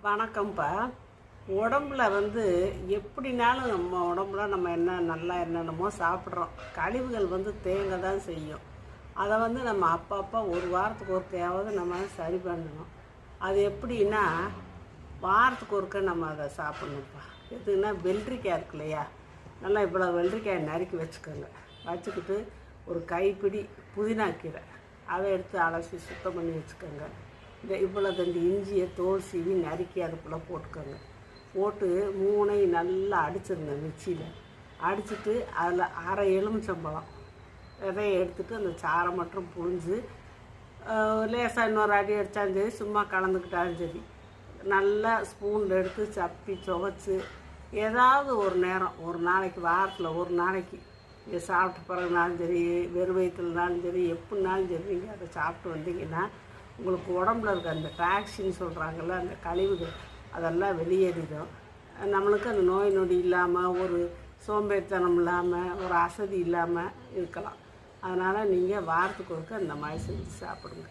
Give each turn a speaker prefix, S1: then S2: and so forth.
S1: வணக்கம்ப்பா. உடம்புல எப்படினாலும் நம்ம உடம்புல நம்ம நல்லா என்னென்னமோ சாப்பிட்றோம். கழிவுகள் தேங்க தான் செய்யும். அதை நம்ம அப்பப்போ ஒரு வாரத்துக்கு ஒருக்கையாவது நம்ம சரி பண்ணணும். அது எப்படின்னா, வாரத்துக்கு ஒருக்க நம்ம அதை சாப்பிட்ணும்ப்பா. எதுக்குன்னா, வெள்ளரிக்காய் இருக்கு இல்லையா, நல்லா இவ்வளோ வெள்ளரிக்காயை நறுக்கி வச்சுக்கோங்க. வச்சுக்கிட்டு ஒரு கைப்பிடி புதினா கீரை அதை எடுத்து அலசி சுத்தம் பண்ணி வச்சுக்கோங்க. இவ்வளோ தண்டு இஞ்சியை தோல் சீவி நறுக்கி அதுக்குள்ளே போட்டுக்கோங்க. போட்டு மூணையும் நல்லா அடிச்சிருங்க மிக்சியில். அடிச்சுட்டு அதில் அரை எலுமிச்சம்பழம் விதையை எடுத்துகிட்டு அந்த சாரை மட்டும் புழிஞ்சு லேசாக இன்னொரு அடி அடித்தாலும் சரி, சும்மா கலந்துக்கிட்டாலும் சரி, நல்லா ஸ்பூனில் எடுத்து சப்பி துவைச்சி ஏதாவது ஒரு நேரம், ஒரு நாளைக்கு, வாரத்தில் ஒரு நாளைக்கு இதை சாப்பிட்ட பிறகுனாலும் சரி, வெறும் வயிற்றுலனாலும் சரி, எப்படினாலும் சரி, நீங்கள் அதை சாப்பிட்டு வந்தீங்கன்னா உங்களுக்கு உடம்புல இருக்க அந்த டாக்ஸின்னு சொல்கிறாங்கள்ல, அந்த கழிவுகள் அதெல்லாம் வெளியேறிடும். நம்மளுக்கு அந்த நோய் நொடி இல்லாமல், ஒரு சோம்பேறித்தனம் இல்லாமல், ஒரு அசதி இல்லாமல் இருக்கலாம். அதனால் நீங்கள் வாரத்துக்கு ஒருக்க அந்த மாதிரி செஞ்சு சாப்பிடுங்க.